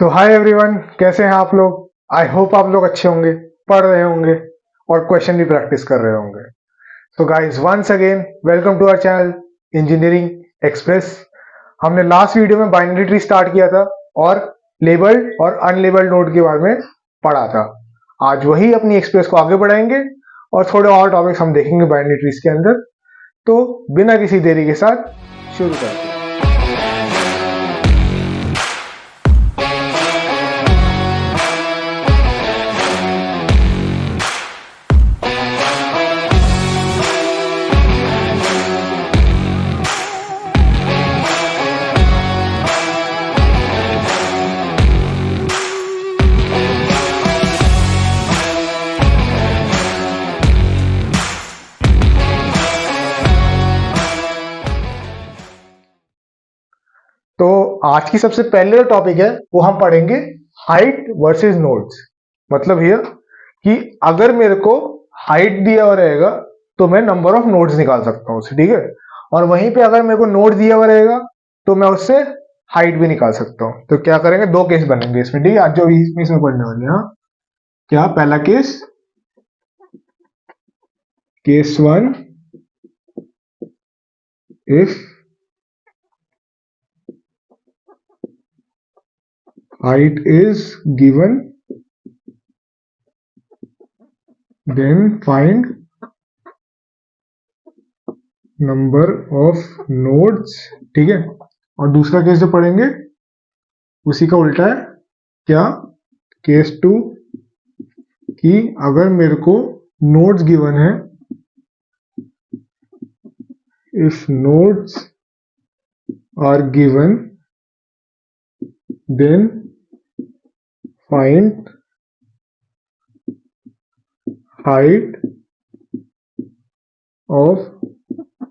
तो hi everyone, कैसे हैं आप लोग। आई होप आप लोग अच्छे होंगे, पढ़ रहे होंगे और क्वेश्चन भी प्रैक्टिस कर रहे होंगे। तो guys, once again welcome to our channel engineering express. हमने लास्ट वीडियो में बाइनरी ट्री स्टार्ट किया था और लेबल्ड और अनलेबल्ड नोड के बारे में पढ़ा था। आज वही अपनी एक्सप्रेस को आगे बढ़ाएंगे और थोड़े और टॉपिक्स हम देखेंगे बाइनरी ट्रीज के अंदर। तो बिना किसी देरी के साथ शुरू करते हैं। तो आज की सबसे पहले जो टॉपिक है वो हम पढ़ेंगे हाइट वर्सेस नोड्स। मतलब ये कि अगर मेरे को हाइट दिया हुआ रहेगा तो मैं नंबर ऑफ नोड्स निकाल सकता हूँ उससे, ठीक है। और वहीं पे अगर मेरे को नोड दिया हुआ रहेगा तो मैं उससे हाइट भी निकाल सकता हूँ। तो क्या करेंगे, दो केस बनेंगे इसमें, ठीक है। आज जो इसमें पढ़ने वाले हैं, हाँ। क्या पहला case, case one, if height is given then find number of nodes, ठीक है। और दूसरा केस जो पढ़ेंगे उसी का उल्टा है, क्या, केस टू, कि अगर मेरे को नोड्स गिवन है, if nodes are given then find height of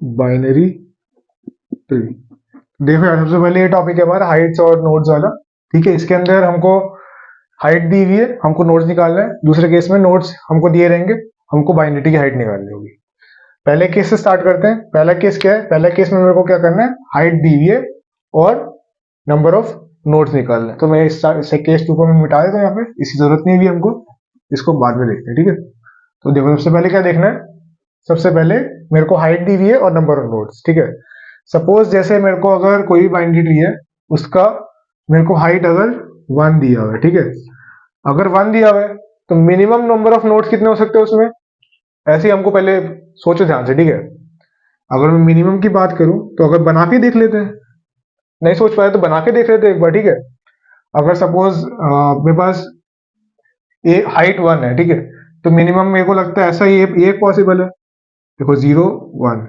binary tree. देखो यार, सबसे पहले ये टॉपिक है हमारा हाइट्स और नोड्स वाला, ठीक है। इसके अंदर हमको हाइट दी हुई है, हमको नोड्स निकालना है। दूसरे केस में नोड्स हमको दिए रहेंगे, हमको बाइनरी ट्री की हाइट निकालनी होगी। पहले केस से स्टार्ट करते हैं। पहला केस क्या है, पहला केस में मेरे को क्या करना है, हाइट दी हुई है और नंबर ऑफ नोड्स निकालना है। तो मैं इस केस टू को मैं मिटा देता हूँ यहाँ पे, इसकी जरूरत नहीं है अभी हमको, इसको बाद में देखते हैं, ठीक है। तो देखो, सबसे पहले क्या देखना है, सबसे पहले मेरे को हाइट दी हुई है और नंबर ऑफ नोड्स, ठीक है। सपोज जैसे मेरे को अगर कोई भी बाइनरी ट्री है, उसका मेरे को हाइट अगर 1 दिया हुआ है, ठीक है। अगर 1 दिया हुआ है तो मिनिमम नंबर ऑफ नोड्स कितने हो सकते हैं उसमें, ऐसे ही हमको पहले सोचो ध्यान से, ठीक है। अगर मैं मिनिमम की बात करूं तो अगर बना के देख लेते हैं, नहीं सोच पाए तो बना के देख लेते हैं एक बार, ठीक है। अगर सपोज मेरे पास ए हाइट 1 है, ठीक है, तो मिनिमम मेरे को लगता है ऐसा ये पॉसिबल है। देखो 0 1,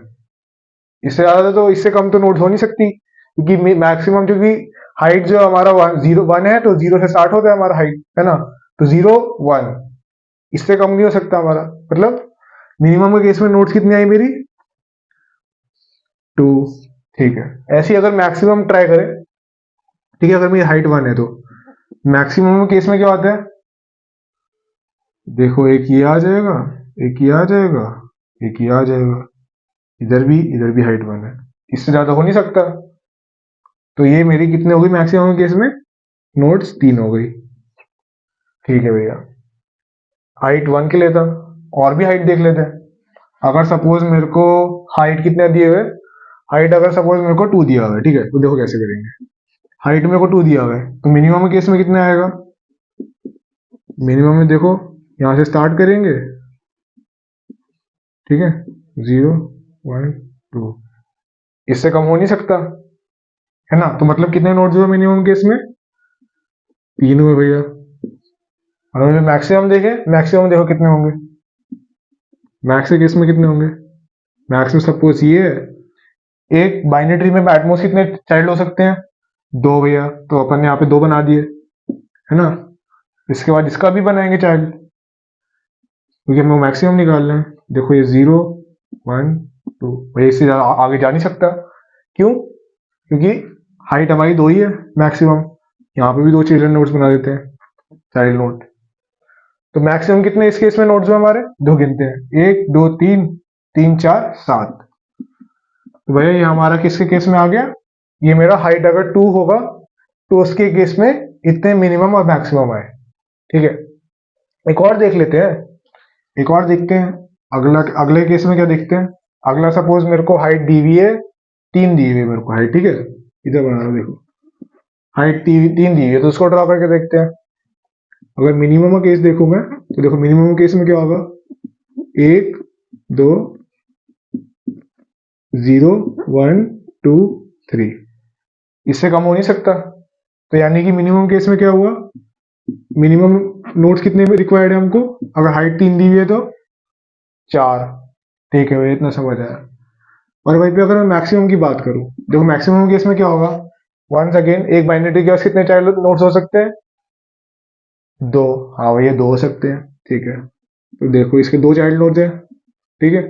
इससे ज्यादा तो, इससे कम तो नोट हो नहीं सकती, क्योंकि मैक्सिमम, क्योंकि हाइट जो हमारा 1 है तो 0 से स्टार्ट होता है हमारा हाइट, है ना। तो 0 1, इससे कम नहीं हो सकता हमारा, मतलब मिनिमम के केस में नोट्स कितनी आई मेरी, 2, ठीक है। ऐसे ही अगर मैक्सिमम ट्राई करें, ठीक है, अगर मेरी हाइट 1 है तो मैक्सिमम केस में क्या होता है, देखो एक ये आ जाएगा, एक ये आ जाएगा, एक ये आ जाएगा, इधर भी हाइट 1 है, इससे ज्यादा हो नहीं सकता। तो ये मेरी कितने हो गई मैक्सिमम केस में, नोट्स 3 हो गई, ठीक है भैया। हाइट 1 के लिए था, और भी हाइट देख लेते हैं। अगर सपोज मेरे को हाइट कितने दिए हुए, हाइट अगर सपोज मेरे को 2 दिया हुआ है, ठीक है, तो देखो कैसे करेंगे। हाइट मेरे को 2 दिया हुआ है तो मिनिमम केस में कितना आएगा, मिनिमम में देखो यहां से स्टार्ट करेंगे, ठीक है, 0 1 2, इससे कम हो नहीं सकता, है ना। तो मतलब कितने नोट्स हुए मिनिमम केस में, 3 हुए भैया। और मैक्सिमम देखे, मैक्सिमम देखो कितने होंगे, मैक्स के केस में कितने होंगे, मैक्स में सपोज ये है, एक बाइनरी ट्री में एटमोस्ट कितने चाइल्ड हो सकते हैं, 2 भैया, तो अपन ने यहाँ पे 2 बना दिए, है ना। इसके बाद इसका भी बनाएंगे चाइल्ड, क्योंकि हमें मैक्सिमम निकालना है। देखो ये 0 1 2, भैया इससे ज्यादा आगे जा नहीं सकता, क्यों, क्योंकि हाइट हमारी 2 ही है मैक्सिमम। यहाँ पे भी 2 चिल्ड्रन नोट्स बना देते हैं, चाइल्ड नोट। तो मैक्सिमम कितने इस केस में नोट्स में हमारे, 2 गिनते हैं, 1 2 3 3 4 7। तो भैया ये हमारा किसके केस में आ गया, ये मेरा हाइट अगर 2 होगा तो उसके केस में इतने मिनिमम और मैक्सिमम आए। ठीक है, एक और देख लेते हैं, एक और देखते हैं। अगले केस में क्या देखते हैं। अगला सपोज मेरे को हाइट दी हुई है 3 दी हुई है मेरे को हाइट। ठीक है, इधर बना रहा हूं, देखो हाइट 3 दी हुई है, तो उसको ड्रॉ करके देखते हैं। अगर मिनिमम का केस देखूं मैं, तो देखो मिनिमम केस में क्या होगा, 1 2 0 1 2 3, इससे कम हो नहीं सकता। तो यानी कि मिनिमम केस में क्या हुआ, मिनिमम नोट्स कितने रिक्वायर्ड है हमको, अगर हाइट 3 दी हुई है तो 4। ठीक है भाई, इतना समझ आया। और वहीं पे अगर मैं मैक्सिमम की बात करूं, देखो मैक्सिमम केस में क्या होगा, वंस अगेन एक बाइनरी के पास कितने चाइल्ड नोट्स हो सकते हैं, 2। हाँ भैया 2 हो सकते हैं। ठीक है, तो देखो इसके 2 चाइल्ड नोट्स हैं। ठीक है,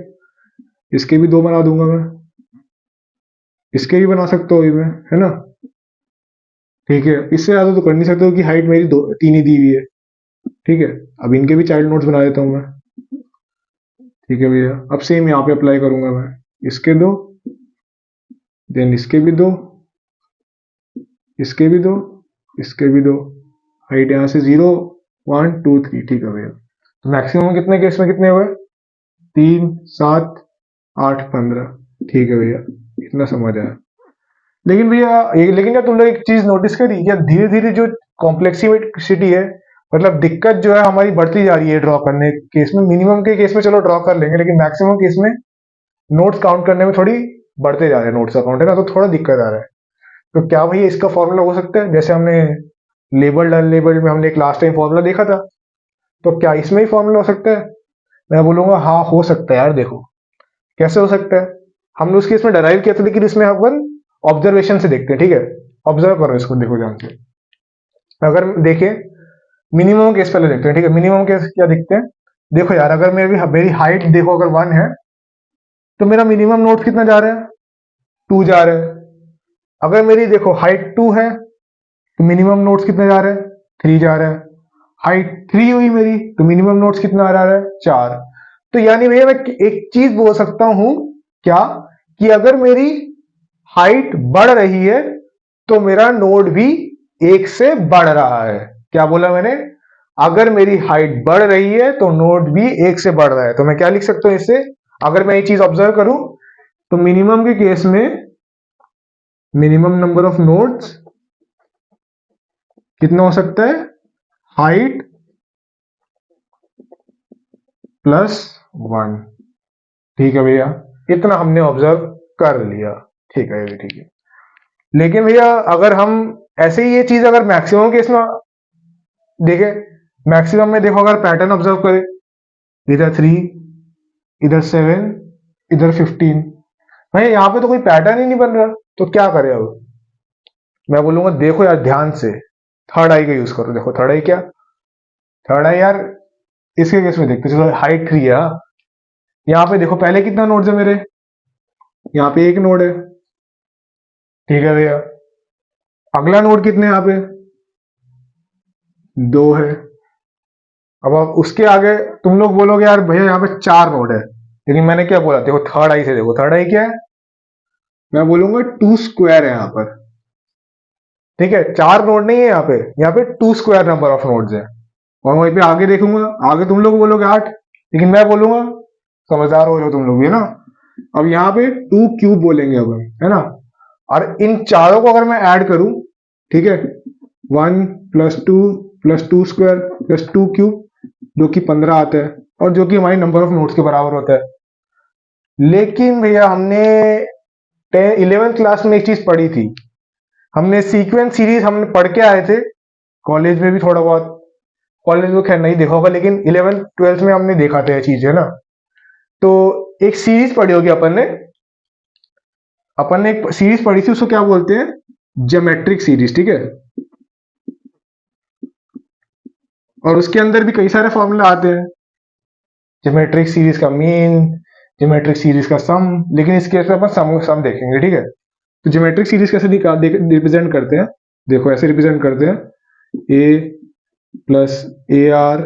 इसके भी 2 बना दूंगा मैं, इसके भी बना सकता हूँ मैं, है ना। ठीक है, इससे ज्यादा तो कर नहीं सकते हो कि हाइट मेरी 3 ही दी हुई है। ठीक है, अब इनके भी चाइल्ड नोट्स बना देता हूँ मैं। ठीक है भैया, अब सेम यहाँ पे अप्लाई करूंगा मैं, इसके 2, देन इसके भी 2, इसके भी 2, इसके भी 2, हाइट यहाँ से 0 1 2 3। ठीक है भैया, तो मैक्सिमम कितने केस में कितने हुए, 3 7 8 15। ठीक है भैया, इतना समझ आया। लेकिन भैया लेकिन यार तुम लोग एक चीज नोटिस करी, या धीरे धीरे जो कॉम्प्लेक्सिटी है, मतलब दिक्कत जो है हमारी बढ़ती जा रही है ड्रॉ करने के केस में। मिनिमम के केस में चलो ड्रॉ कर लेंगे, लेकिन मैक्सिमम केस में नोट्स काउंट करने में थोड़ी बढ़ते जा रहे हैं नोट्स का काउंट, है ना, तो थोड़ा दिक्कत आ रहा है। तो क्या भैया इसका फॉर्मूला हो सकता है, जैसे हमने लेबल्ड अनलेबल्ड में हमने एक लास्ट टाइम फॉर्मूला देखा था, तो क्या इसमें ही फॉर्मूला हो सकता है। मैं बोलूंगा हाँ हो सकता है यार। देखो कैसे हो सकता है, हमने उस केस में डराइव किया था, लेकिन इसमें अपन ऑब्जर्वेशन से देखते हैं। ठीक है, ऑब्जर्व करो इसको, देखो ध्यान से। अगर देखें मिनिमम केस पहले देखते हैं। ठीक है, मिनिमम केस क्या देखते हैं, देखो यार अगर मेरी हाइट देखो अगर 1 है, तो मेरा मिनिमम नोट कितना जा रहा है, 2 जा रहा है। अगर मेरी देखो हाइट 2 है, तो मिनिमम नोट्स कितने जा रहे हैं, 3 जा रहा है। हाइट 3 हुई मेरी, तो मिनिमम नोट्स कितना आ रहा है, 4। तो यानी भैया मैं एक चीज बोल सकता हूं, क्या, कि अगर मेरी हाइट बढ़ रही है तो मेरा नोड भी 1 से बढ़ रहा है। क्या बोला मैंने, अगर मेरी हाइट बढ़ रही है तो नोड भी 1 से बढ़ रहा है। तो मैं क्या लिख सकता हूं इससे, अगर मैं ये चीज ऑब्जर्व करूं, तो मिनिमम के केस में मिनिमम नंबर ऑफ नोड्स कितना हो सकता है, हाइट प्लस 1। ठीक है भैया, इतना हमने ऑब्जर्व कर लिया। ठीक है, ये भी ठीक है। लेकिन भैया अगर हम ऐसे ही ये चीज अगर मैक्सिमम केस में देखें, मैक्सिमम में देखो अगर पैटर्न ऑब्जर्व करें, इधर 3, इधर 7, इधर 15, भाई यहाँ पे तो कोई पैटर्न ही नहीं बन रहा, तो क्या करें अब। मैं बोलूंगा देखो यार ध्यान से थर्ड आई का यूज करो। देखो थर्ड आई क्या, थर्ड आई यार इसके केस में देखते चलो, हाइट 3 है। यहाँ पे देखो पहले कितना नोड्स है मेरे, यहाँ पे 1 नोड है। ठीक है भैया, अगला नोड कितने यहाँ पे, 2 है। अब आप उसके आगे तुम लोग बोलोगे यार भैया यहाँ पे 4 नोड है, लेकिन मैंने क्या बोला, देखो थर्ड आई से देखो, थर्ड आई क्या है, मैं बोलूंगा 2 स्क्वायर है यहाँ पर। ठीक है, 4 नोड नहीं है यहाँ पे 2 स्क्वायर नंबर ऑफ नोड्स है। और वहीं पे आगे देखूंगा, आगे तुम लोग बोलोगे 8, लेकिन मैं बोलूंगा, समझदार हो रहे हो तुम लोग भी, है ना। अब यहाँ पे 2 क्यूब बोलेंगे अब हम, है ना। और इन चारों को अगर मैं ऐड करूं, ठीक है, 1 प्लस 2 स्क्वायर प्लस 2 क्यूब, जो कि 15 आता है, और जो कि हमारी नंबर ऑफ नोट्स के बराबर होता है। लेकिन भैया हमने 11th क्लास में एक चीज पढ़ी थी, हमने सीक्वेंस सीरीज हमने पढ़ के आए थे, कॉलेज में भी थोड़ा बहुत, कॉलेज में खैर नहीं देखा होगा, लेकिन 11th 12th में हमने देखा था ये चीज, है ना। तो एक सीरीज पढ़ी होगी अपन ने एक सीरीज पढ़ी थी, उसको क्या बोलते हैं, ज्योमेट्रिक सीरीज। ठीक है, और उसके अंदर भी कई सारे फॉर्मूला आते हैं, ज्योमेट्रिक सीरीज का मीन, ज्योमेट्रिक सीरीज का सम, लेकिन इस केस में अपन सम देखेंगे। ठीक है, तो ज्योमेट्रिक सीरीज कैसे रिप्रेजेंट करते हैं, देखो ऐसे रिप्रेजेंट करते हैं, A plus A R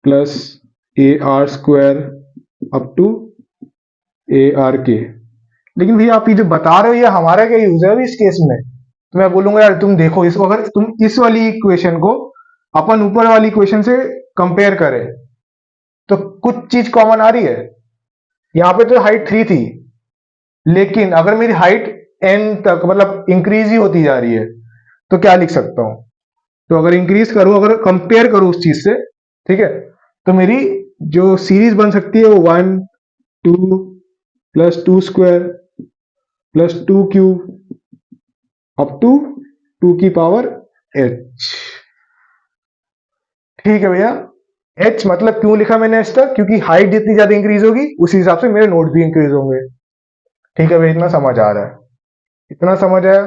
plus A R square up to A R के। लेकिन भैया आप ये जो बता रहे हो, ये हमारा क्या यूज है अभी इस केस में, तो मैं बोलूंगा यार तुम देखो इसको, अगर तुम इस वाली इक्वेशन को अपन ऊपर वाली इक्वेशन से कंपेयर करें तो कुछ चीज कॉमन आ रही है। यहाँ पे तो हाइट 3 थी, लेकिन अगर मेरी हाइट n तक मतलब इंक्रीज ही होती जा रही है तो क्या लिख सकता हूं? तो अगर इंक्रीज करूं, अगर कंपेयर करूं उस चीज से, ठीक है, तो मेरी जो सीरीज बन सकती है वो 1 2 + 2² +2³ अप टू 2⁻h। ठीक है भैया। h मतलब क्यों लिखा मैंने h तक? क्योंकि हाइट जितनी ज्यादा इंक्रीज होगी उसी हिसाब से मेरे नोड भी इंक्रीज होंगे। ठीक है भैया, इतना समझ आ रहा है? इतना समझ आया।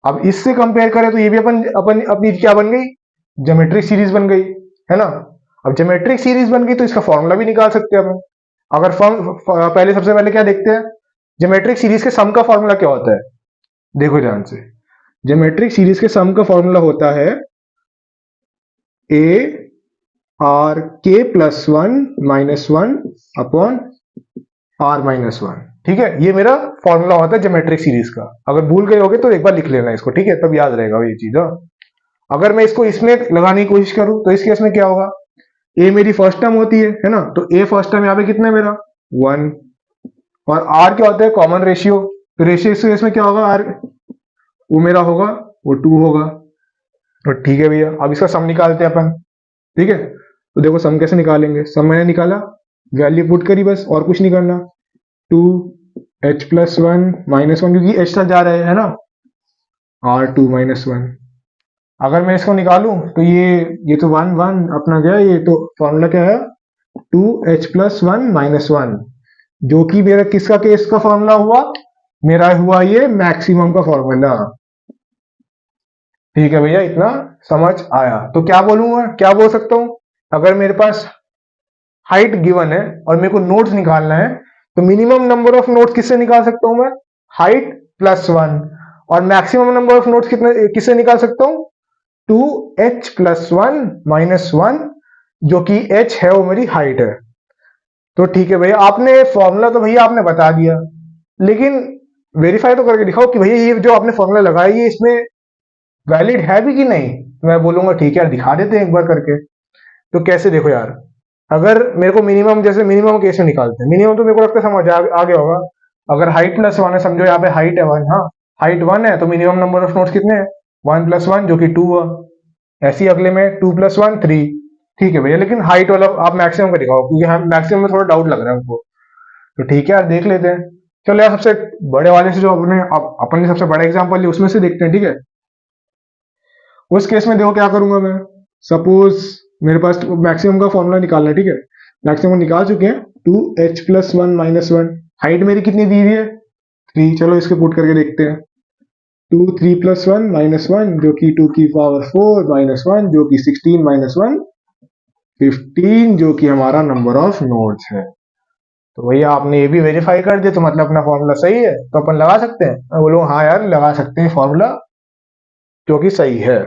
अब इससे कंपेयर करें तो ये भी अपन अपन अपनी क्या बन गई? ज्योमेट्रिक सीरीज बन गई, है ना? अब ज्योमेट्रिक सीरीज बन गई तो इसका फॉर्मूला भी निकाल सकते हैं अपन। अगर पहले सबसे पहले क्या देखते हैं, ज्योमेट्रिक सीरीज के सम का फॉर्मूला क्या होता है? देखो ध्यान से, ज्योमेट्रिक सीरीज के सम का फॉर्मूला होता है ए आर के प्लस 1 - 1 अपॉन r - 1। ठीक है, ये मेरा फॉर्मूला होता है ज्योमेट्रिक सीरीज का। अगर भूल गए होगे तो एक बार लिख लेना इसको, ठीक है, तब याद रहेगा ये चीज। हाँ, अगर मैं इसको इसमें लगाने की कोशिश करूं तो इस केस में क्या होगा? ए मेरी फर्स्ट टर्म होती है ना? तो ए फर्स्ट टर्म यहाँ पे कितना है मेरा? 1। और आर क्या होता है? Common ratio. तो रेशियो इस केस में क्या होगा? आर वो मेरा होगा, वो 2 होगा। तो ठीक है भैया, अब इसका सम निकालते हैं अपन। ठीक है, तो देखो सम कैसे निकालेंगे। सम मैंने निकाला, वैल्यू पुट करी, बस और कुछ नहीं करना। 2h+1 - 1, क्योंकि h तक जा रहे हैं ना, r2 - 1। अगर मैं इसको निकालूं तो ये तो 1 1 अपना गया। ये तो फॉर्मूला क्या है? 2h+1 - 1, जो कि मेरा किसका केस का फॉर्मूला हुआ? मेरा हुआ ये मैक्सिमम का फॉर्मूला। ठीक है भैया, इतना समझ आया? तो क्या बोलूंगा, क्या बोल सकता हूं? अगर मेरे पास हाइट गिवन है और मेरे को नोड्स निकालना है, तो मिनिमम नंबर ऑफ नोड्स किससे निकाल सकता हूं मैं? हाइट +1। और मैक्सिमम नंबर ऑफ नोड्स कितने किससे निकाल सकता हूं? 2h+1 - 1, जो कि h है, वो मेरी हाइट है। तो ठीक है भैया, आपने फॉर्मूला तो भैया आपने बता दिया, लेकिन वेरीफाई तो करके दिखाओ कि भैया ये जो आपने फॉर्मूला लगाया ये इसमें वैलिड है भी कि नहीं। तो मैं बोलूंगा ठीक है यार, दिखा देते हैं एक बार करके। तो कैसे? देखो यार, अगर मेरे को मिनिमम, जैसे मिनिमम केस में निकालते हैं, मिनिमम तो मेरे को लगता है समझ आ गया होगा। अगर हाइट +1 है, समझो यहाँ पे हाइट है 1। हाँ, हाइट 1 है तो मिनिमम नंबर ऑफ नोट्स कितने हैं? 1 + 1, जो कि 2 हुआ। ऐसे ही अगले में 2 + 1 3। ठीक है भैया, लेकिन हाइट वाला आप मैक्सिमम का दिखाओ, क्योंकि हम मैक्सिमम में थोड़ा डाउट लग रहा है हमको। तो ठीक है यार, देख लेते हैं। चलो यार, सबसे बड़े वाले से जो अपन ने सबसे बड़ा एग्जाम्पल लिया उसमें से देखते हैं, ठीक है। उस केस में देखो क्या करूंगा मैं। सपोज मेरे पास मैक्सिमम का फॉर्मूला निकालना है, ठीक है। मैक्सिमम निकाल चुके हैं। 2h+1 - 1, हाइट मेरी कितनी दी हुई है? 3। चलो इसके पुट करके देखते हैं। 2 3 + 1 - 1, जो कि 2⁴ -1, जो कि 16 - 1 15, जो कि हमारा नंबर ऑफ नोड्स है। तो भैया आपने ये भी वेरीफाई कर दिया, तो मतलब अपना फॉर्मूला सही है, तो अपन लगा सकते हैं। मैं बोलूँ हाँ यार, लगा सकते हैं फॉर्मूला, जो कि सही है।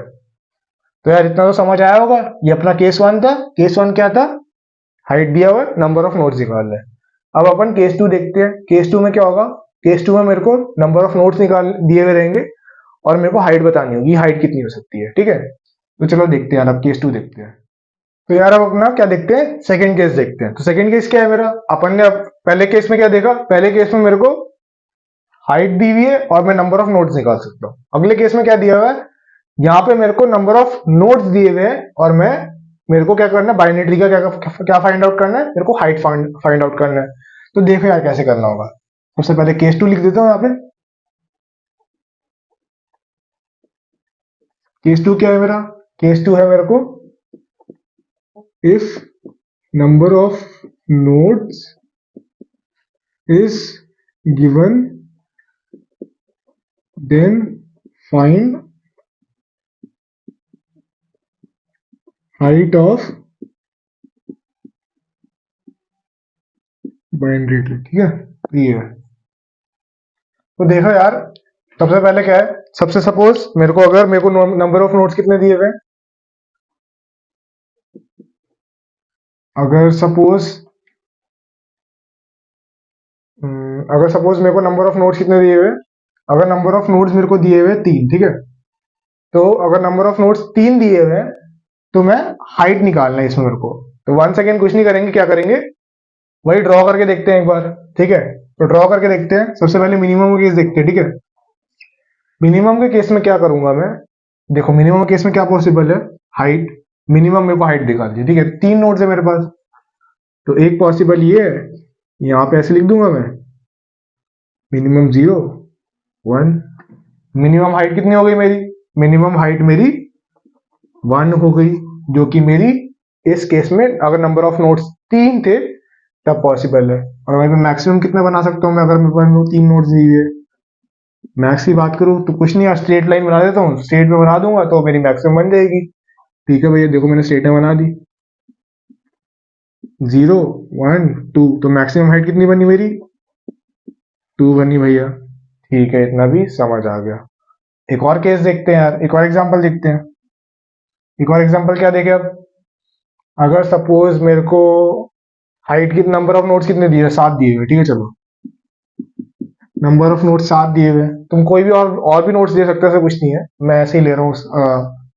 तो यार इतना तो समझ आया होगा। ये अपना केस 1 था। केस 1 क्या था? हाइट दिया हुआ, नंबर ऑफ नोड्स निकालना है। अब अपन केस 2 देखते हैं। केस 2 में क्या होगा? केस 2 में मेरे को नंबर ऑफ नोड्स निकाल दिए हुए रहेंगे और मेरे को हाइट बतानी होगी, हाइट कितनी हो सकती है, ठीक है। तो चलो देखते हैं यार, अब केस 2 देखते हैं। तो यार अब अपना क्या देखते हैं? सेकंड केस देखते हैं। तो सेकंड केस क्या है मेरा? अपन ने अब पहले केस में क्या देखा? पहले केस में मेरे को हाइट दी हुई है और मैं नंबर ऑफ नोड्स निकाल सकता हूँ। अगले केस में क्या दिया हुआ है? यहाँ पे मेरे को नंबर ऑफ नोड्स दिए हुए हैं और मेरे को क्या करना है? बाइनरी का क्या क्या फाइंड आउट करना है? मेरे को हाइट फाइंड आउट करना है। तो देखो यार कैसे करना होगा। सबसे पहले केस 2 लिख देता हूँ यहाँ पे। केस 2 क्या है मेरा? केस 2 है मेरे को, if number of nodes is given then find height of binary tree, ठीक है। तो ये है। तो देखो यार, सबसे पहले क्या है? सबसे सपोज मेरे को नंबर ऑफ नोड्स कितने दिए हुए हैं? अगर सपोज अगर सपोज मेरे को नंबर ऑफ नोड्स कितने दिए हुए हैं? अगर नंबर ऑफ नोड्स मेरे को दिए हुए 3, ठीक है, तो अगर नंबर ऑफ नोड्स 3 दिए हुए हैं तो मैं हाइट निकालना है इसमें मेरे को। तो वन सेकेंड कुछ नहीं करेंगे, क्या करेंगे, वही ड्रॉ करके देखते हैं एक बार, ठीक है। तो ड्रॉ करके देखते हैं, सबसे पहले मिनिमम केस देखते हैं, ठीक है। मिनिमम के केस में क्या करूंगा मैं, देखो मिनिमम केस में क्या पॉसिबल है, हाइट, मिनिमम मेरे को हाइट दिखा दी, ठीक है, 3 नोड्स है मेरे पास। तो एक पॉसिबल ये है, यहाँ पे ऐसे लिख दूंगा मैं, मिनिमम 0 1। मिनिमम हाइट कितनी हो गई मेरी, मिनिमम हाइट मेरी 1 हो गई, जो कि मेरी इस केस में अगर नंबर ऑफ नोड्स 3 थे तब पॉसिबल है। और वहीं पे मैक्सिमम कितना बना सकता हूँ मैं, अगर मेरे पास 3 नोड्स दिए हुए, मैक्स की बात करूँ तो कुछ नहीं यार, स्ट्रेट लाइन बना देता हूँ, स्ट्रेट में बना दूंगा तो मेरी मैक्सिमम बन जाएगी। ठीक है भैया, देखो मैंने स्ट्रेट में बना दी, 0 1 2, तो मैक्सिमम हाइट कितनी बनी मेरी, 2 बनी भैया। ठीक है, इतना भी समझ आ गया। एक और केस देखते हैं यार, एक और एग्जांपल देखते हैं। एक और एग्जांपल क्या देखे अब, अगर सपोज मेरे को हाइट की नंबर ऑफ नोट्स कितने दिए, 7 दिए हुए, ठीक है, चलो नंबर ऑफ नोट्स 7 दिए हुए, तुम कोई भी और भी नोट्स दे सकते हो, ऐसा कुछ नहीं है, मैं ऐसे ही ले रहा हूँ,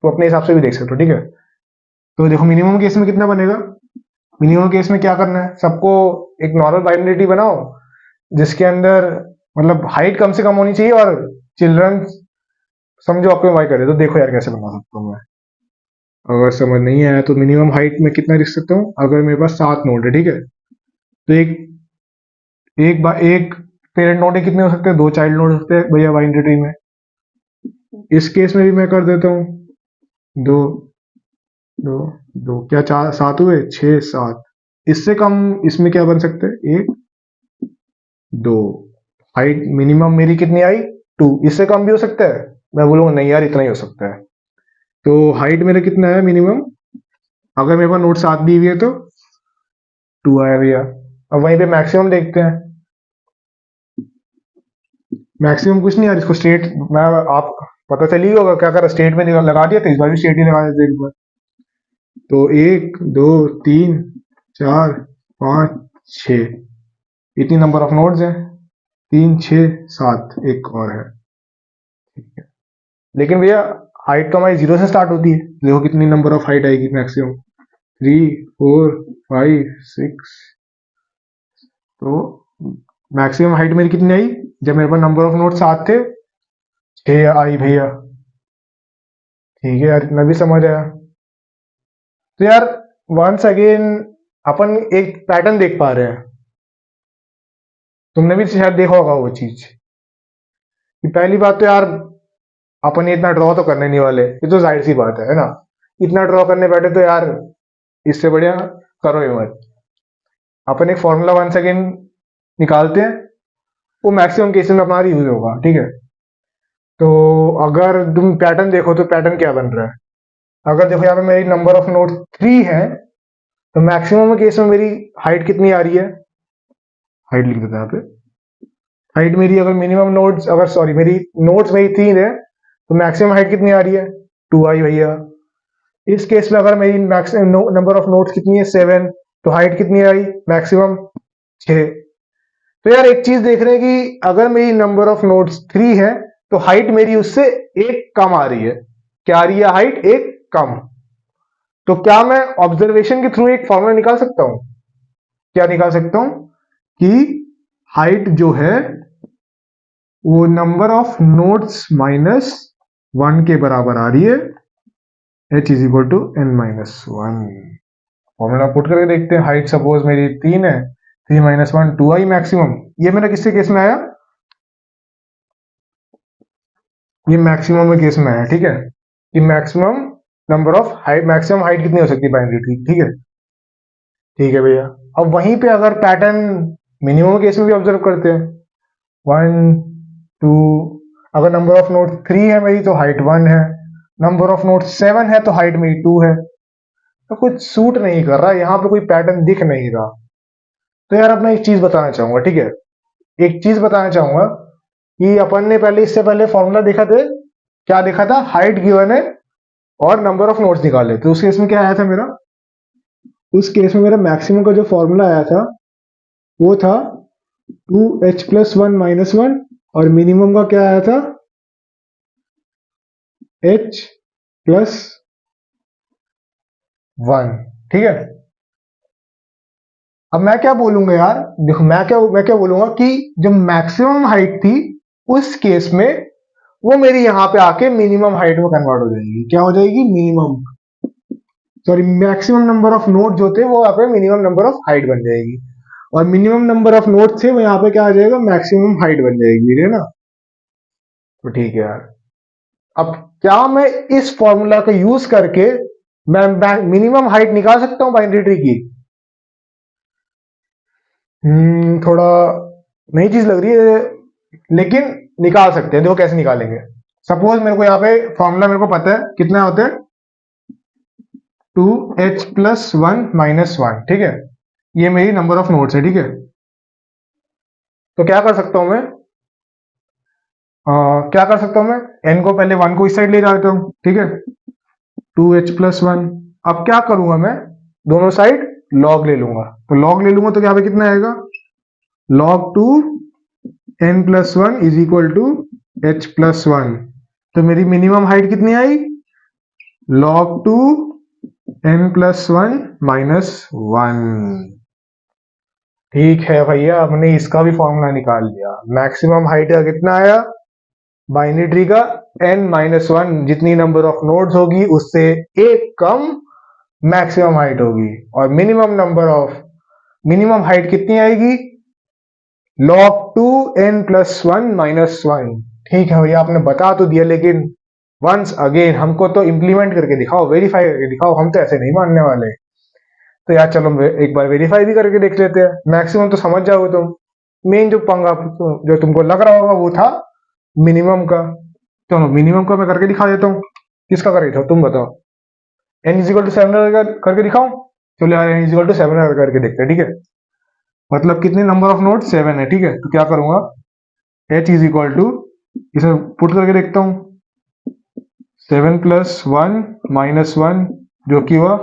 तो अपने हिसाब से भी देख सकते हो, ठीक है। तो देखो मिनिमम केस में कितना बनेगा, मिनिमम केस में क्या करना है, सबको एक नॉर्मल बाइनरी बनाओ जिसके अंदर मतलब हाइट कम से कम होनी चाहिए और चिल्ड्रन समझो आपको वाई करे। तो देखो यार कैसे बना सकता हूँ मैं, अगर समझ नहीं आया तो मिनिमम हाइट में कितना लिख सकता हूँ, अगर मेरे पास 7 नोड है, ठीक है, तो एक एक पेरेंट नोड कितने हो सकते हैं, 2 चाइल्ड नोड हो सकते हैं भैया बाइनरी ट्री में। इस केस में भी मैं कर देता हूँ, 2 2 2 क्या 4 7 हुए, 6 7, इससे कम इसमें क्या बन सकते हैं, 1 2, हाइट मिनिमम मेरी कितनी आई, 2, इससे कम भी हो सकता है, मैं बोलूंगा नहीं यार इतना ही हो सकता है। तो हाइट मेरा कितना है मिनिमम, अगर मेरे पास नोट 7 दी हुई है तो 2 आया भैया। अब वहीं पे मैक्सिमम देखते हैं, मैक्सिमम कुछ नहीं यार, इसको स्ट्रेट मैं, आप पता चली होगा क्या करा, स्ट्रेट में लगा दिया था, इस बार भी स्ट्रेट ही लगा देते एक बार। तो 1 2 3 4 5 6, इतनी नंबर ऑफ नोड्स हैं, 3 6 7, एक और है, ठीक है। लेकिन भैया हाइट तो हमारी 0 से स्टार्ट होती है, देखो कितनी नंबर ऑफ हाइट आएगी मैक्सिमम, 3 4 5 6। तो मैक्सिमम हाइट मेरी कितनी आई, जब मेरे पास नंबर ऑफ नोड 7 थे, 6 आई भैया। ठीक है यार, इतना भी समझ आया। तो यार वंस अगेन अपन एक पैटर्न देख पा रहे हैं, तुमने भी शायद देखा होगा वो चीज, कि पहली बात तो यार अपन ये इतना ड्रॉ तो करने नहीं वाले, ये तो जाहिर सी बात है ना, इतना ड्रॉ करने बैठे तो यार इससे बढ़िया करो ही मत। अपन एक फॉर्मूला वंस अगेन निकालते हैं, वो मैक्सिमम केसेस में हमारा यूज होगा, ठीक है। तो अगर तुम पैटर्न देखो तो पैटर्न क्या बन रहा है, अगर देखो यहाँ पे मेरी नंबर ऑफ नोड 3 है, तो मैक्सिमम केस में मेरी हाइट कितनी आ रही है, हाइट लिख देता है यहाँ पे, हाइट मेरी अगर मिनिमम नोड्स अगर सॉरी मेरी नोड्स मेरी 3 है तो मैक्सिमम हाइट कितनी आ रही है, 2 आई भैया। इस केस में अगर मेरी मैक्सिमम नंबर ऑफ नोड्स कितनी है, 7, तो हाइट कितनी आई मैक्सिमम, 6। तो यार एक चीज देख रहे हैं कि अगर मेरी नंबर ऑफ नोड्स 3 है तो हाइट मेरी उससे एक कम आ रही है, क्या आ रही है, हाइट एक कम। तो क्या मैं ऑब्जर्वेशन के थ्रू एक फॉर्मूला निकाल सकता हूं, क्या निकाल सकता हूं, कि हाइट जो है वो नंबर ऑफ नोड्स माइनस 1 के बराबर आ रही है, h is equal to n minus 1। Formula put करके देखते हैं, हाइट सपोज मेरी 3 है, 3 माइनस 1 2 आई मैक्सिमम, ये मेरा किसके केस में आया, ये मैक्सिमम में केस में आया, ठीक है, कि maximum number of height, maximum height कितनी हो सकती है बाइनरी ट्री, ठीक है। ठीक है भैया, अब वहीं पे अगर पैटर्न मिनिमम केस में भी ऑब्जर्व करते हैं, 1 2, अगर नंबर ऑफ नोड 3 है मेरी तो हाइट 1 है, नंबर ऑफ नोड 7 है तो हाइट मेरी 2 है, तो कुछ सूट नहीं कर रहा यहाँ पे, कोई पैटर्न दिख नहीं रहा। तो यार अब मैं एक चीज बताना चाहूंगा, ठीक है, एक चीज बताना चाहूंगा कि अपन ने पहले इससे पहले फॉर्मूला देखा थे, क्या देखा था, हाइट गिवन है और नंबर ऑफ नोड्स निकाले, तो उस केस में क्या आया था मेरा, उस केस में मेरा मैक्सिमम का जो फॉर्मूला आया था वो था 2h प्लस 1 माइनस 1 और मिनिमम का क्या आया था, h प्लस 1। ठीक है, अब मैं क्या बोलूंगा यार, देखो मैं क्या बोलूंगा कि जो मैक्सिमम हाइट थी उस केस में वो मेरी यहाँ पे आके मिनिमम हाइट में कन्वर्ट हो जाएगी। क्या हो जाएगी, minimum, sorry maximum number of node जो थे वो यहाँ पे मिनिमम नंबर ऑफ हाइट बन जाएगी, और मिनिमम नंबर ऑफ नोड थे वो यहाँ पे क्या आ जाएगा, मैक्सिमम हाइट बन जाएगी, है ना। तो ठीक है यार, अब क्या मैं इस फॉर्मूला का यूज करके मैं मिनिमम हाइट निकाल सकता हूँ बाइनरी ट्री की? थोड़ा नई चीज लग रही है, लेकिन निकाल सकते हैं। देखो कैसे निकालेंगे। सपोज मेरे को यहाँ पे फॉर्मूला मेरे को पता है कितना होता है, 2h प्लस 1 माइनस 1। ठीक है, ये मेरी नंबर ऑफ नोड्स है। ठीक है, तो क्या कर सकता हूं मैं, क्या कर सकता हूं मैं, n को पहले 1 को इस साइड ले जाता हूं। ठीक है, 2h प्लस 1। अब क्या करूंगा मैं, दोनों साइड लॉग ले लूंगा। तो लॉग ले लूंगा तो यहाँ पे कितना आएगा, log 2 n plus 1 is equal to h plus 1। तो मेरी मिनिमम हाइट कितनी आई, log 2 n प्लस 1 माइनस 1। ठीक है भैया, हमने इसका भी फॉर्मूला निकाल लिया। मैक्सिमम हाइट का कितना आया बाइनरी ट्री का, n माइनस 1। जितनी नंबर ऑफ नोड्स होगी उससे एक कम मैक्सिमम हाइट होगी, और मिनिमम हाइट कितनी आएगी, log 2 n प्लस 1 माइनस 1। ठीक है भैया, आपने बता तो दिया, लेकिन वंस अगेन हमको तो इंप्लीमेंट करके दिखाओ, वेरीफाई करके दिखाओ, हम तो ऐसे नहीं मानने वाले। तो यार चलो एक बार वेरीफाई भी करके देख लेते हैं। मैक्सिमम तो समझ जाओगे तुम, मेन जो पंगा जो तुमको लग रहा होगा वो था मिनिमम का। चलो मिनिमम का मैं करके दिखा देता हूँ। किसका कर रही था तुम बताओ, n इजिकल टू 7 करके दिखाऊं? चलो यार n इजिकल टू 7 करके देखते हैं। ठीक है, मतलब कितने नंबर ऑफ नोड, 7 है। ठीक है, तो क्या करूंगा, h इज इक्वल टू, इसे पुट करके देखता हूँ, 7 प्लस 1 माइनस 1 जो कि हुआ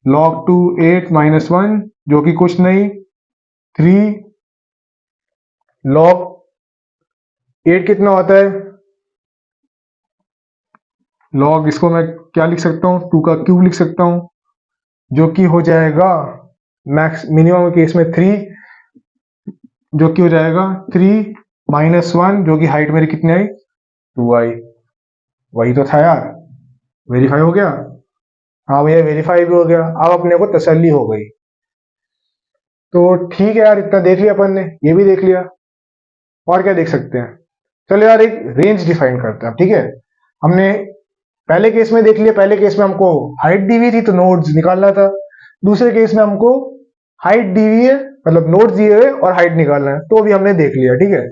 log 2 8 माइनस 1 जो कि कुछ नहीं 3 log 8 कितना होता है, log इसको मैं क्या लिख सकता हूँ, 2 का क्यूब लिख सकता हूँ, जो कि हो जाएगा मैक्स मिनिमम केस में 3, जो कि हो जाएगा 3 माइनस 1 जो कि हाइट मेरी कितनी आई, 2 आई। वही तो था यार, वेरीफाई हो गया। हाँ भैया वेरीफाई भी हो गया, अब अपने को तसल्ली हो गई। तो ठीक है यार, इतना देख लिया अपन ने, ये भी देख लिया, और क्या देख सकते हैं। चलो यार एक रेंज डिफाइन करते हैं। ठीक है, हमने पहले केस में देख लिया, पहले केस में हमको हाइट दी हुई थी तो नोड्स निकालना था। दूसरे केस में हमको हाइट दी हुई है, मतलब नोड्स दिए हुए और हाइट निकालना है, तो भी हमने देख लिया। ठीक है,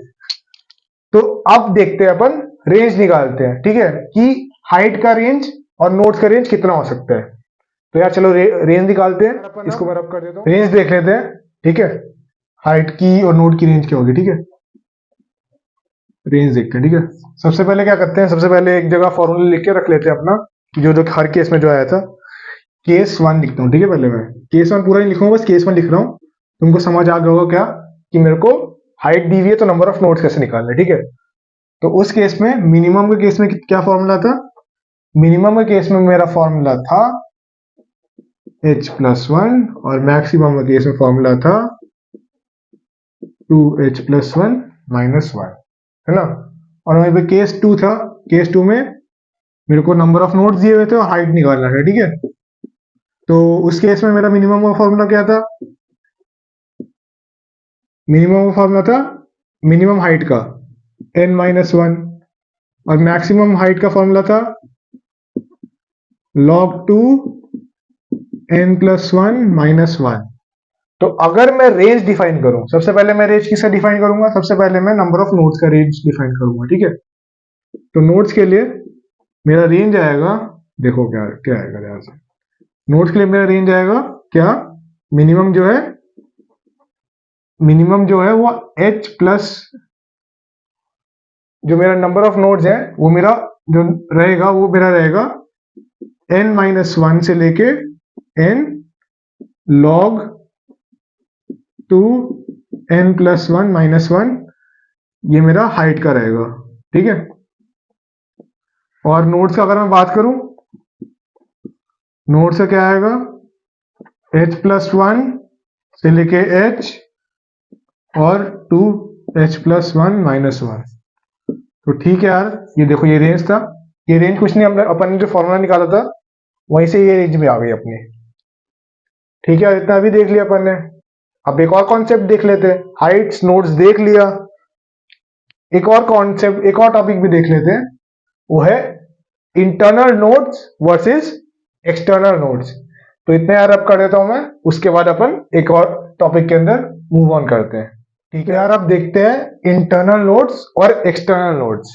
तो अब देखते हैं अपन रेंज निकालते हैं। ठीक है, कि हाइट का रेंज और नोड्स का रेंज कितना हो सकता है। तो यार चलो रेंज निकालते हैं, इसको मैं रब कर देता हूँ, रेंज देख लेते हैं। ठीक है, हाइट की और नोड की रेंज क्या होगी। ठीक है, रेंज देखते हैं। ठीक है, सबसे पहले क्या करते हैं, सबसे पहले एक जगह फॉर्मूला लिख के रख लेते हैं अपना, जो जो हर केस में जो आया था। केस 1 लिखता हूँ। ठीक है, पहले मैं केस 1 पूरा नहीं लिखूंगा, बस केस 1 लिख रहा हूँ। तुमको समझ आ गया होगा क्या, कि मेरे को हाइट दी हुई है तो नंबर ऑफ नोड्स कैसे निकालना है। ठीक है, तो उस केस में मिनिमम के केस में क्या फॉर्मूला था, मिनिमम के केस में मेरा फॉर्मूला था h प्लस 1, और मैक्सिमम के केस में फॉर्मूला था 2h प्लस 1 माइनस 1, है ना। और वहीं पे केस 2 था, केस 2 में मेरे को नंबर ऑफ नोड्स दिए हुए थे और हाइट निकालना है। ठीक है, तो उस केस में मेरा मिनिमम का फॉर्मूला क्या था, मिनिमम का फॉर्मूला था मिनिमम हाइट का n माइनस 1, और मैक्सिमम हाइट का फॉर्मूला था log 2 n प्लस 1 माइनस 1। तो अगर मैं रेंज डिफाइन करूं, सबसे पहले मैं रेंज किसका डिफाइन करूंगा, सबसे पहले मैं नंबर ऑफ नोड्स का रेंज डिफाइन करूंगा। ठीक है, तो नोड्स के लिए मेरा रेंज आएगा, देखो क्या क्या आएगा ध्यान से, नोड्स के लिए मेरा रेंज आएगा क्या, मिनिमम जो है वो h प्लस, जो मेरा नंबर ऑफ नोड्स है वो मेरा जो रहेगा वो मेरा रहेगा n माइनस 1 से लेके n log 2 n plus 1 minus 1 ये मेरा हाइट का रहेगा, ठीक है। और नोड्स का अगर मैं बात करूं, नोड्स का क्या आएगा, h+1 से लेके h और 2h+1 - 1। तो ठीक है यार, ये देखो ये रेंज था, ये रेंज कुछ नहीं, हमने अपन ने जो फॉर्मूला निकाला था वहीं से ये रेंज में आ गई अपनी। ठीक है, इतना भी देख लिया अपन ने। अब एक और कॉन्सेप्ट देख लेते हैं। हाइट्स नोड्स देख लिया, एक और कॉन्सेप्ट, एक और टॉपिक भी देख लेते हैं, वो है internal nodes versus external nodes. तो इतना यार अब कर देता हूं मैं, उसके बाद अपन एक और टॉपिक के अंदर मूव ऑन करते हैं। ठीक है यार, अब देखते हैं इंटरनल नोड्स और एक्सटर्नल नोड्स।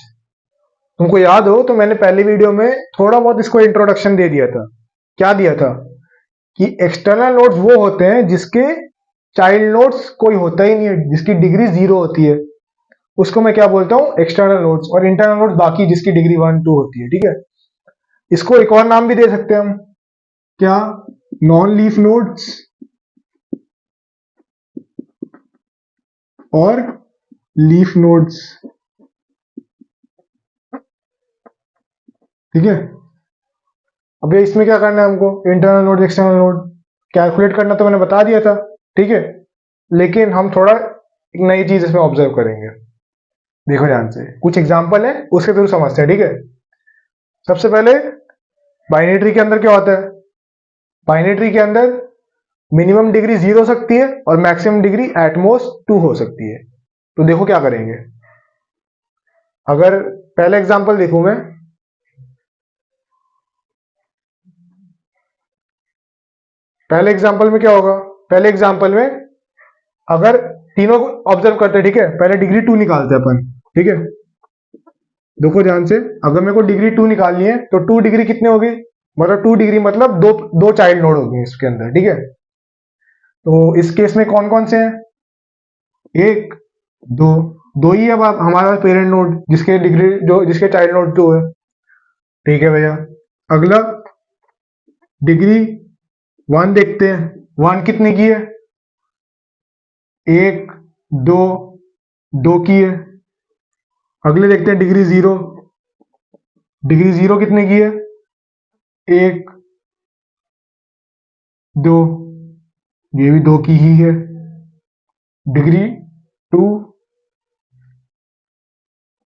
तुमको याद हो तो मैंने पहले वीडियो में थोड़ा बहुत इसको इंट्रोडक्शन दे दिया था। क्या दिया था कि एक्सटर्नल नोड्स वो होते हैं जिसके चाइल्ड नोड्स कोई होता ही नहीं है, जिसकी डिग्री 0 होती है, उसको मैं क्या बोलता हूं, एक्सटर्नल नोड्स। और इंटरनल नोड्स बाकी जिसकी डिग्री 1 2 होती है, ठीक है। इसको एक और नाम भी दे सकते हैं हम, क्या, नॉन लीफ नोड्स और लीफ नोड्स, ठीक है। अब ये इसमें क्या करना है हमको, internal node external node calculate करना तो मैंने बता दिया था, ठीक है। लेकिन हम थोड़ा एक नई चीज इसमें ऑब्जर्व करेंगे। देखो ध्यान से, कुछ एग्जांपल है उसके थ्रू समझते हैं, ठीक है। सबसे पहले बाइनरी ट्री के अंदर क्या होता है, बाइनरी ट्री के अंदर मिनिमम डिग्री 0 हो सकती है और मैक्सिमम डिग्री एटमोस्ट 2 हो सकती है। तो देखो क्या करेंगे, अगर पहला एग्जांपल देखूं मैं, पहले एग्जांपल में क्या होगा, पहले एग्जांपल में अगर तीनों को ऑब्जर्व करते हैं, ठीक है, पहले डिग्री 2 निकालते हैं अपन, ठीक है। देखो ध्यान से, अगर मेरे को डिग्री 2 निकालनी है तो 2 डिग्री कितने होगी, मतलब 2 डिग्री मतलब दो दो चाइल्ड नोड होंगे इसके अंदर, ठीक है। तो इस केस में कौन कौन से हैं, एक दो, दो ही है अब हमारा पेरेंट नोड जिसके डिग्री, जो जिसके चाइल्ड नोड 2 है, ठीक है भैया। अगला डिग्री 1 देखते हैं, 1 कितने की है, एक दो, दो की है। अगले देखते हैं डिग्री 0, डिग्री 0 कितने की है, एक दो, ये भी 2 की ही है। डिग्री 2,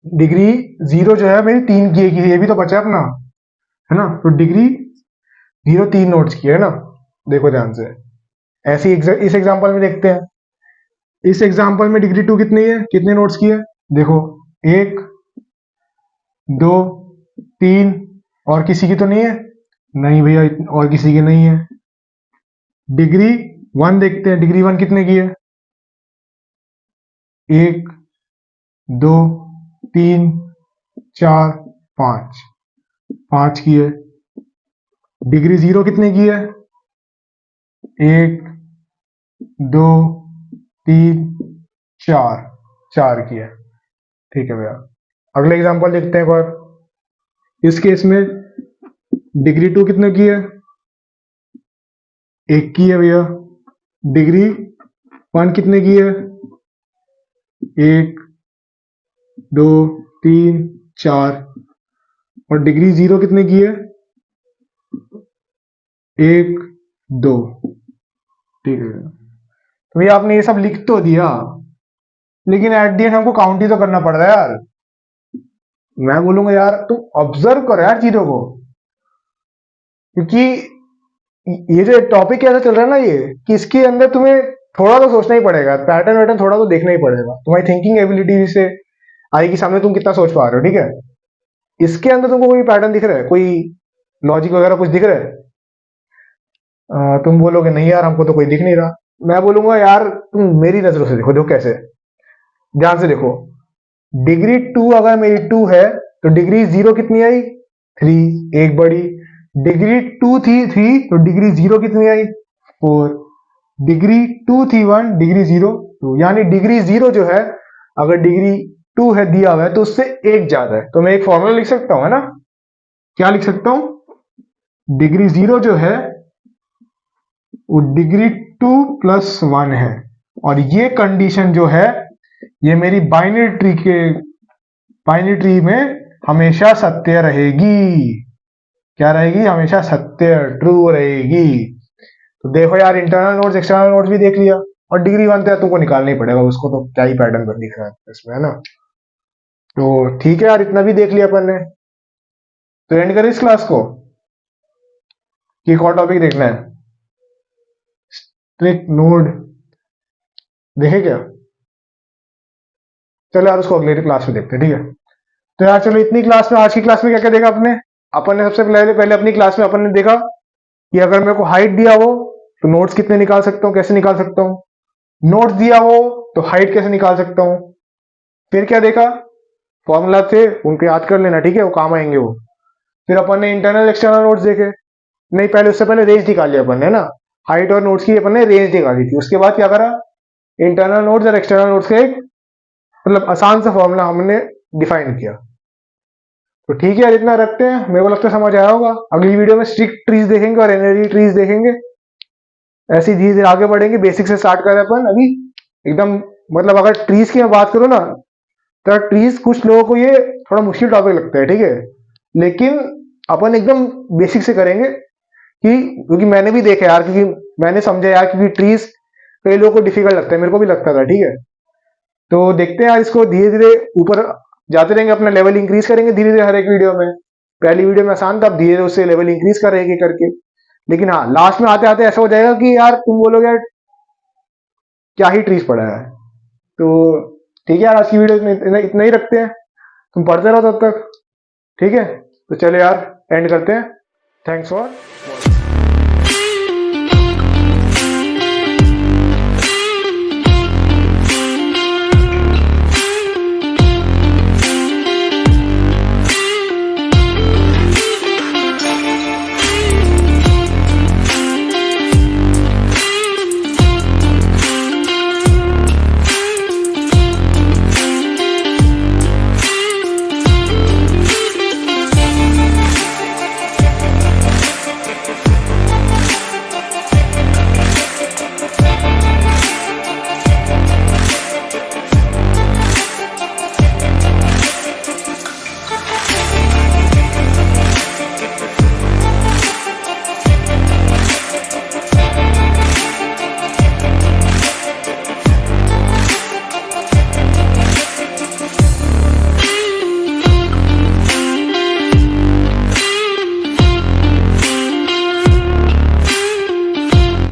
डिग्री 0 जो है मेरी 3 की है, ये भी तो बचा है अपना, है ना। तो डिग्री 0 3 नोट्स की है ना। देखो ध्यान से, ऐसे इस एग्जांपल में देखते हैं, इस एग्जांपल में डिग्री 2 कितनी है, कितने नोट्स की है, देखो एक दो तीन, और किसी की तो नहीं है, नहीं भैया और किसी की नहीं है। डिग्री 1 देखते हैं, डिग्री 1 कितने की है, एक दो तीन चार पांच, 5 की है। डिग्री 0 कितने की है, एक दो तीन चार, 4 की है, ठीक है भैया। अगले एग्जांपल देखते हैं एक और। इस केस में डिग्री 2 कितने की है, 1 की है भैया। डिग्री 1 कितने की है, एक दो तीन चार, और डिग्री 0 कितने की है, एक दो, ठीक है। तो भैया आपने ये सब लिख तो दिया, लेकिन एट दी एंड हमको काउंट ही तो करना पड़ रहा है यार। मैं बोलूंगा यार तुम ऑब्जर्व करो यार चीजों को, क्योंकि ये जो टॉपिक ऐसा चल रहा है ना, ये कि इसके अंदर तुम्हें थोड़ा तो सोचना ही पड़ेगा, पैटर्न वैटर्न थोड़ा तो देखना ही पड़ेगा, तुम्हारी थिंकिंग एबिलिटी से आएगी सामने, तुम कितना सोच पा रहे हो, ठीक है। इसके अंदर तुमको कोई पैटर्न दिख रहा है, कोई लॉजिक वगैरह कुछ दिख रहा है, तुम बोलोगे नहीं यार हमको तो कोई दिख नहीं रहा। मैं बोलूंगा यार तुम मेरी नजरों से देखो, देखो कैसे, ध्यान से देखो। डिग्री 2 अगर मेरी 2 है तो डिग्री 0 कितनी आई, 3, एक बड़ी। डिग्री 2 थी 3 तो डिग्री 0 कितनी आई, 4। डिग्री 2 थी 1, डिग्री 0 2, यानी डिग्री 0 जो है, अगर डिग्री 2 है दिया हुआ है तो उससे एक ज्यादा है। तो मैं एक फॉर्मूला लिख सकता हूं, है ना। क्या लिख सकता हूं, डिग्री 0 जो है वो डिग्री 2 + 1 है, और ये कंडीशन जो है ये मेरी बाइनरी ट्री में हमेशा सत्य रहेगी। क्या रहेगी? हमेशा सत्य, ट्रू रहेगी। तो देखो यार, इंटरनल नोट्स एक्सटर्नल नोट्स भी देख लिया, और डिग्री बनता है तुमको निकालना ही पड़ेगा उसको, तो क्या ही पैटर्न कर दिख रहा है इसमें, है ना। तो ठीक है यार, इतना भी देख लिया अपन ने, तो एंड करें इस क्लास को कि एक और टॉपिक देखना है। स्ट्रिक्ट नोड देखे क्या? चलो यार, उसको अगले क्लास में देखते हैं, ठीक है। तो यार चलो, इतनी क्लास में, आज की क्लास में क्या क्या देखा अपने? अपन ने सबसे पहले पहले अपनी क्लास में अपन ने देखा कि अगर मेरे को हाइट दिया हो तो नोट्स कितने निकाल सकता हूँ, कैसे निकाल सकता हूँ। नोट्स दिया हो तो हाइट कैसे निकाल सकता हूँ। फिर क्या देखा? फॉर्मूला थे उनको याद कर लेना, ठीक है, वो काम आएंगे वो। फिर अपन ने इंटरनल एक्सटर्नल नोट्स देखे। नहीं, पहले उससे पहले रेंज निकाल लिया अपन ने ना, हाइट और नोट्स की अपन ने रेंज निकाली थी। उसके बाद क्या करा? इंटरनल नोट्स और एक्सटर्नल नोट्स का एक मतलब आसान सा फॉर्मूला हमने डिफाइन किया। तो ठीक है यार, इतना रखते हैं, मेरे को लगता है समझ आया होगा। अगली वीडियो में स्ट्रिक्ट ट्रीज देखेंगे और एनर्जी ट्रीज देखेंगे। ऐसी धीरे धीरे आगे बढ़ेंगे, बेसिक से स्टार्ट करें अपन अभी एकदम। मतलब अगर ट्रीज की मैं बात करूँ ना, तो ट्रीज कुछ लोगों को ये थोड़ा मुश्किल टॉपिक लगता है, ठीक है, लेकिन अपन एकदम बेसिक से करेंगे कि, क्योंकि मैंने भी देखा यार, क्योंकि मैंने समझा यार, क्योंकि ट्रीज कई लोगों को डिफिकल्ट लगता है, मेरे को भी लगता था, ठीक है। तो देखते हैं यार, इसको धीरे धीरे ऊपर जाते रहेंगे, अपना लेवल इंक्रीज करेंगे धीरे धीरे हर एक वीडियो में। पहली वीडियो में आसान था, अब धीरे धीरे उससे लेवल इंक्रीज करेंगे करके। लेकिन हाँ, लास्ट में आते आते ऐसा हो जाएगा कि यार तुम बोलोगे यार क्या ही ट्रीज पढ़ा है। तो ठीक है यार, आज की वीडियो में इतना ही रखते हैं। तुम पढ़ते रहो तब तक, ठीक है। तो चलो यार, एंड करते हैं। Thanks for